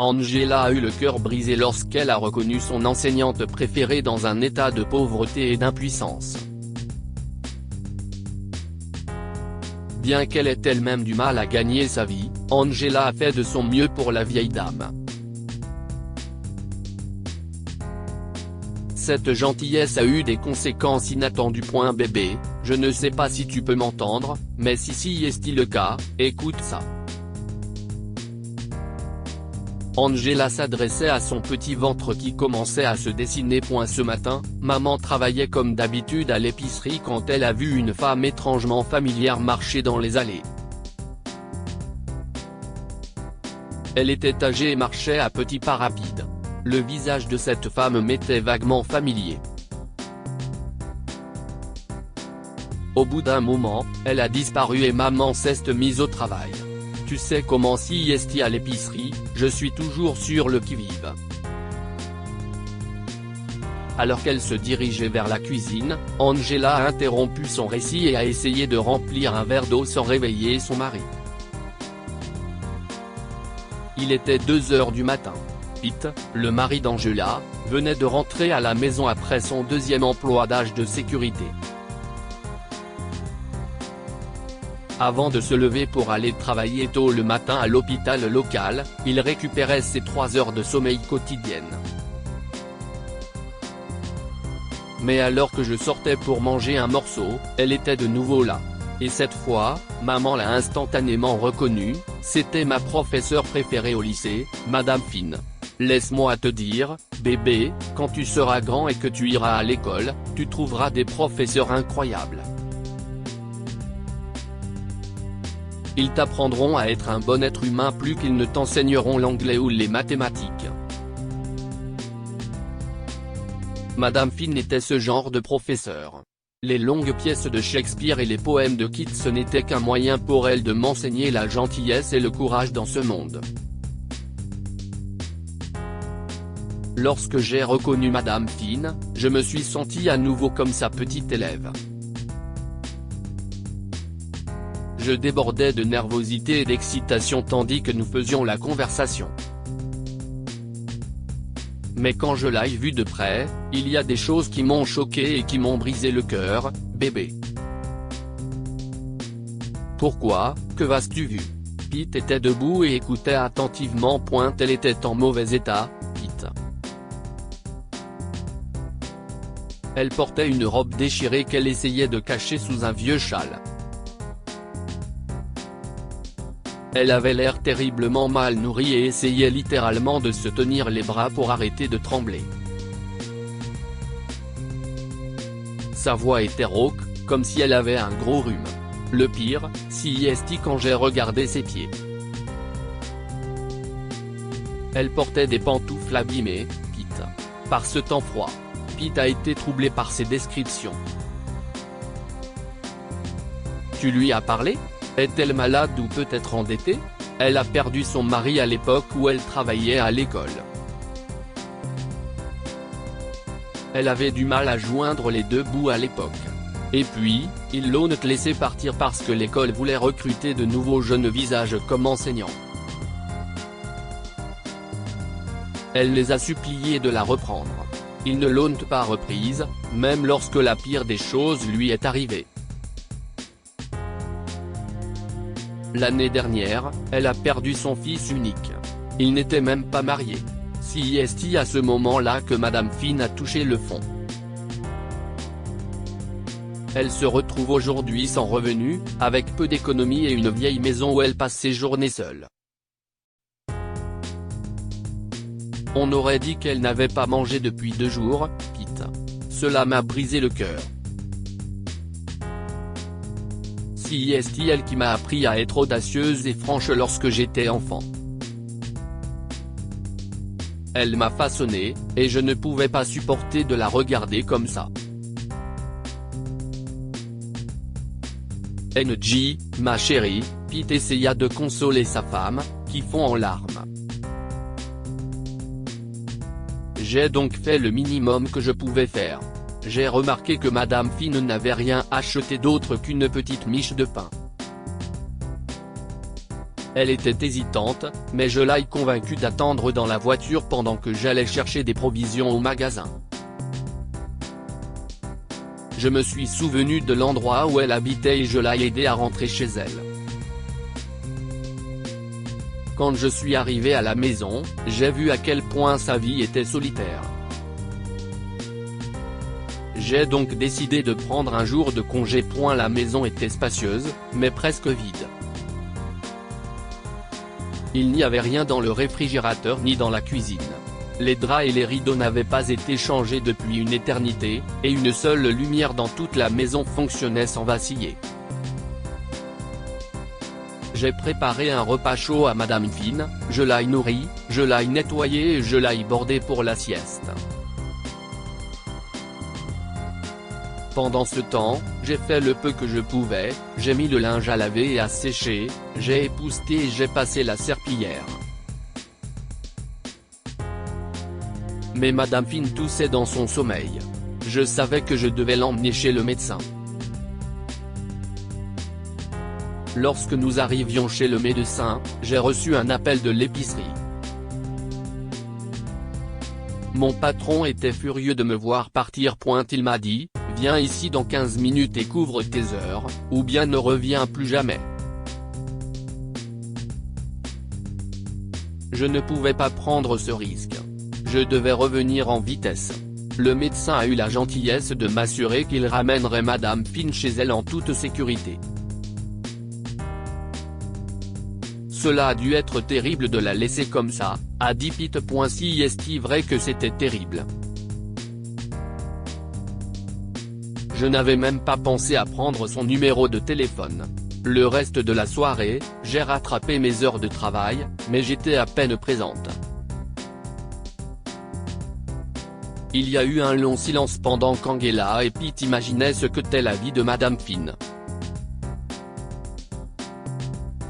Angela a eu le cœur brisé lorsqu'elle a reconnu son enseignante préférée dans un état de pauvreté et d'impuissance. Bien qu'elle ait elle-même du mal à gagner sa vie, Angela a fait de son mieux pour la vieille dame. Cette gentillesse a eu des conséquences inattendues. Bébé, je ne sais pas si tu peux m'entendre, mais si est-il le cas, écoute ça. Angela s'adressait à son petit ventre qui commençait à se dessiner. Ce matin, maman travaillait comme d'habitude à l'épicerie quand elle a vu une femme étrangement familière marcher dans les allées. Elle était âgée et marchait à petits pas rapides. Le visage de cette femme m'était vaguement familier. Au bout d'un moment, elle a disparu et maman s'est mise au travail. Tu sais comment est à l'épicerie, je suis toujours sur le qui-vive. Alors qu'elle se dirigeait vers la cuisine, Angela a interrompu son récit et a essayé de remplir un verre d'eau sans réveiller son mari. Il était 2 heures du matin. Pete, le mari d'Angela, venait de rentrer à la maison après son 2e emploi d'âge de sécurité. Avant de se lever pour aller travailler tôt le matin à l'hôpital local, il récupérait ses 3 heures de sommeil quotidiennes. Mais alors que je sortais pour manger un morceau, elle était de nouveau là. Et cette fois, maman l'a instantanément reconnue, c'était ma professeure préférée au lycée, Madame Finn. Laisse-moi te dire, bébé, quand tu seras grand et que tu iras à l'école, tu trouveras des professeurs incroyables. Ils t'apprendront à être un bon être humain plus qu'ils ne t'enseigneront l'anglais ou les mathématiques. Madame Finn était ce genre de professeur. Les longues pièces de Shakespeare et les poèmes de Keats n'étaient qu'un moyen pour elle de m'enseigner la gentillesse et le courage dans ce monde. Lorsque j'ai reconnu Madame Finn, je me suis senti à nouveau comme sa petite élève. Je débordais de nervosité et d'excitation tandis que nous faisions la conversation. Mais quand je l'ai vue de près, il y a des choses qui m'ont choqué et qui m'ont brisé le cœur, bébé. Pourquoi, que vas-tu vu? Pete était debout et écoutait attentivement. Elle était en mauvais état, Pete. Elle portait une robe déchirée qu'elle essayait de cacher sous un vieux châle. Elle avait l'air terriblement mal nourrie et essayait littéralement de se tenir les bras pour arrêter de trembler. Sa voix était rauque, comme si elle avait un gros rhume. Le pire, quand j'ai regardé ses pieds. Elle portait des pantoufles abîmées, Pete. Par ce temps froid. Pete a été troublé par ces descriptions. Tu lui as parlé? Est-elle malade ou peut-être endettée? Elle a perdu son mari à l'époque où elle travaillait à l'école. Elle avait du mal à joindre les deux bouts à l'époque. Et puis, ils l'ont laissé partir parce que l'école voulait recruter de nouveaux jeunes visages comme enseignants. Elle les a suppliés de la reprendre. Ils ne l'ont pas reprise, même lorsque la pire des choses lui est arrivée. L'année dernière, elle a perdu son fils unique. Il n'était même pas marié. C'est à ce moment-là que Madame Finn a touché le fond. Elle se retrouve aujourd'hui sans revenu, avec peu d'économies et une vieille maison où elle passe ses journées seule. On aurait dit qu'elle n'avait pas mangé depuis 2 jours, Pete. Cela m'a brisé le cœur. C'est elle qui m'a appris à être audacieuse et franche lorsque j'étais enfant. Elle m'a façonné, et je ne pouvais pas supporter de la regarder comme ça. NG, ma chérie, Pete essaya de consoler sa femme, qui fond en larmes. J'ai donc fait le minimum que je pouvais faire. J'ai remarqué que Madame Finn n'avait rien acheté d'autre qu'une petite miche de pain. Elle était hésitante, mais je l'ai convaincue d'attendre dans la voiture pendant que j'allais chercher des provisions au magasin. Je me suis souvenu de l'endroit où elle habitait et je l'ai aidée à rentrer chez elle. Quand je suis arrivé à la maison, j'ai vu à quel point sa vie était solitaire. J'ai donc décidé de prendre un jour de congé. La maison était spacieuse, mais presque vide. Il n'y avait rien dans le réfrigérateur ni dans la cuisine. Les draps et les rideaux n'avaient pas été changés depuis une éternité, et une seule lumière dans toute la maison fonctionnait sans vaciller. J'ai préparé un repas chaud à Madame Finn, je l'ai nourrie, je l'ai nettoyée et je l'ai bordée pour la sieste. Pendant ce temps, j'ai fait le peu que je pouvais, j'ai mis le linge à laver et à sécher, j'ai épousseté et j'ai passé la serpillière. Mais Madame Finn toussait dans son sommeil. Je savais que je devais l'emmener chez le médecin. Lorsque nous arrivions chez le médecin, j'ai reçu un appel de l'épicerie. Mon patron était furieux de me voir partir. Il m'a dit, viens ici dans 15 minutes et couvre tes heures, ou bien ne reviens plus jamais. Je ne pouvais pas prendre ce risque. Je devais revenir en vitesse. Le médecin a eu la gentillesse de m'assurer qu'il ramènerait Madame Finn chez elle en toute sécurité. Cela a dû être terrible de la laisser comme ça, a dit Pete. Si est-il vrai que c'était terrible. Je n'avais même pas pensé à prendre son numéro de téléphone. Le reste de la soirée, j'ai rattrapé mes heures de travail, mais j'étais à peine présente. Il y a eu un long silence pendant qu'Angela et Pete imaginaient ce que t'est la vie de Madame Finn.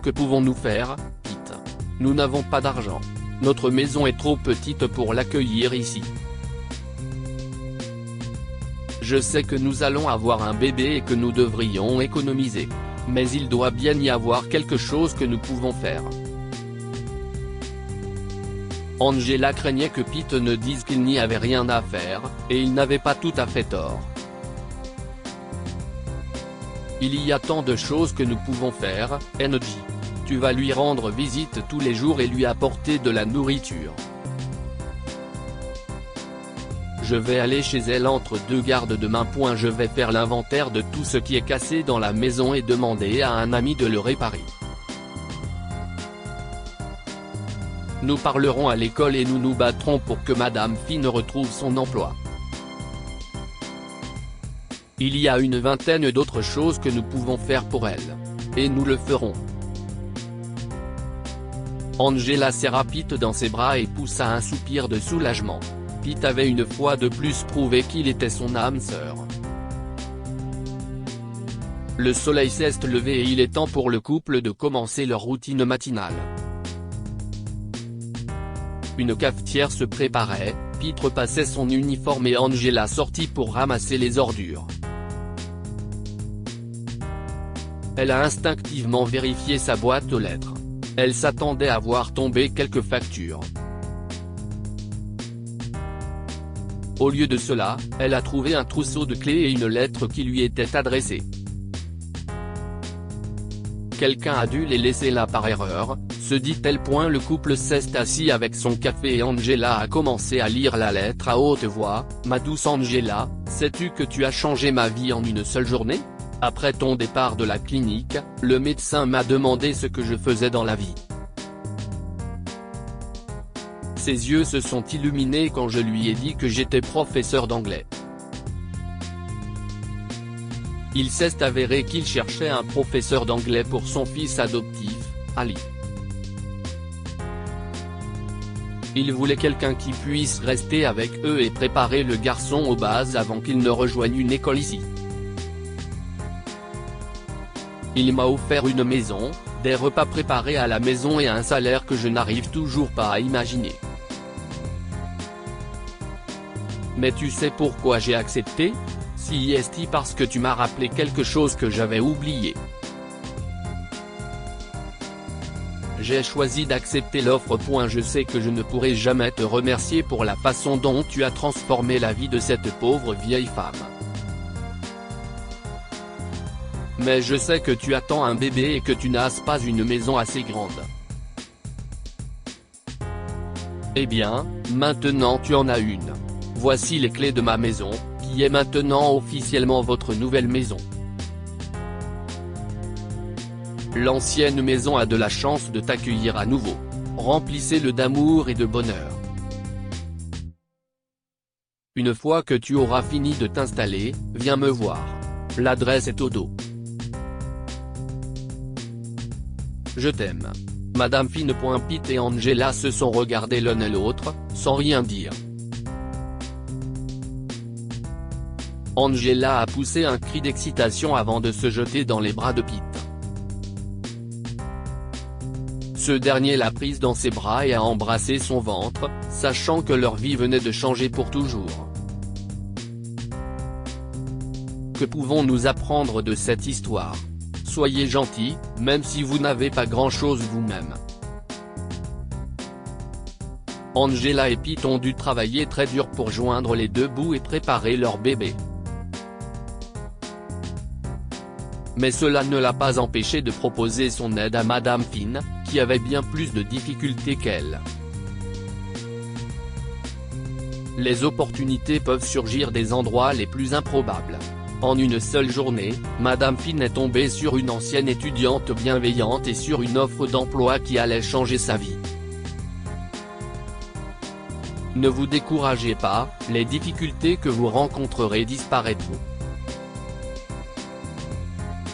Que pouvons-nous faire, Pete? Nous n'avons pas d'argent. Notre maison est trop petite pour l'accueillir ici. Je sais que nous allons avoir un bébé et que nous devrions économiser. Mais il doit bien y avoir quelque chose que nous pouvons faire. Angela craignait que Pete ne dise qu'il n'y avait rien à faire, et il n'avait pas tout à fait tort. Il y a tant de choses que nous pouvons faire, NJ. Tu vas lui rendre visite tous les jours et lui apporter de la nourriture. Je vais aller chez elle entre deux gardes demain. Je vais faire l'inventaire de tout ce qui est cassé dans la maison et demander à un ami de le réparer. Nous parlerons à l'école et nous nous battrons pour que Madame Finn retrouve son emploi. Il y a une vingtaine d'autres choses que nous pouvons faire pour elle. Et nous le ferons. Angela serra Pete dans ses bras et poussa un soupir de soulagement. Pete avait une fois de plus prouvé qu'il était son âme sœur. Le soleil s'est levé et il est temps pour le couple de commencer leur routine matinale. Une cafetière se préparait, Pete repassait son uniforme et Angela sortit pour ramasser les ordures. Elle a instinctivement vérifié sa boîte aux lettres. Elle s'attendait à voir tomber quelques factures. Au lieu de cela, elle a trouvé un trousseau de clés et une lettre qui lui était adressée. Quelqu'un a dû les laisser là par erreur, se dit-elle. Le couple s'est assis avec son café et Angela a commencé à lire la lettre à haute voix. Ma douce Angela, sais-tu que tu as changé ma vie en une seule journée? Après ton départ de la clinique, le médecin m'a demandé ce que je faisais dans la vie. Ses yeux se sont illuminés quand je lui ai dit que j'étais professeur d'anglais. Il s'est avéré qu'il cherchait un professeur d'anglais pour son fils adoptif, Ali. Il voulait quelqu'un qui puisse rester avec eux et préparer le garçon aux bases avant qu'il ne rejoigne une école ici. Il m'a offert une maison, des repas préparés à la maison et un salaire que je n'arrive toujours pas à imaginer. Mais tu sais pourquoi j'ai accepté? Si est-il parce que tu m'as rappelé quelque chose que j'avais oublié. j'ai choisi d'accepter l'offre. Je sais que je ne pourrai jamais te remercier pour la façon dont tu as transformé la vie de cette pauvre vieille femme. Mais je sais que tu attends un bébé et que tu n'as pas une maison assez grande. Eh bien, maintenant tu en as une. Voici les clés de ma maison, qui est maintenant officiellement votre nouvelle maison. L'ancienne maison a de la chance de t'accueillir à nouveau. Remplissez-le d'amour et de bonheur. Une fois que tu auras fini de t'installer, viens me voir. L'adresse est au dos. Je t'aime. Madame Fine. Pete et Angela se sont regardés l'un et l'autre, sans rien dire. Angela a poussé un cri d'excitation avant de se jeter dans les bras de Pete. Ce dernier l'a prise dans ses bras et a embrassé son ventre, sachant que leur vie venait de changer pour toujours. Que pouvons-nous apprendre de cette histoire? Soyez gentils, même si vous n'avez pas grand-chose vous-même. Angela et Pete ont dû travailler très dur pour joindre les deux bouts et préparer leur bébé. Mais cela ne l'a pas empêché de proposer son aide à Madame Fine, qui avait bien plus de difficultés qu'elle. Les opportunités peuvent surgir des endroits les plus improbables. En une seule journée, Madame Fine est tombée sur une ancienne étudiante bienveillante et sur une offre d'emploi qui allait changer sa vie. Ne vous découragez pas, les difficultés que vous rencontrerez disparaîtront.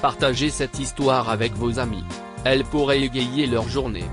Partagez cette histoire avec vos amis. Elle pourrait égayer leur journée.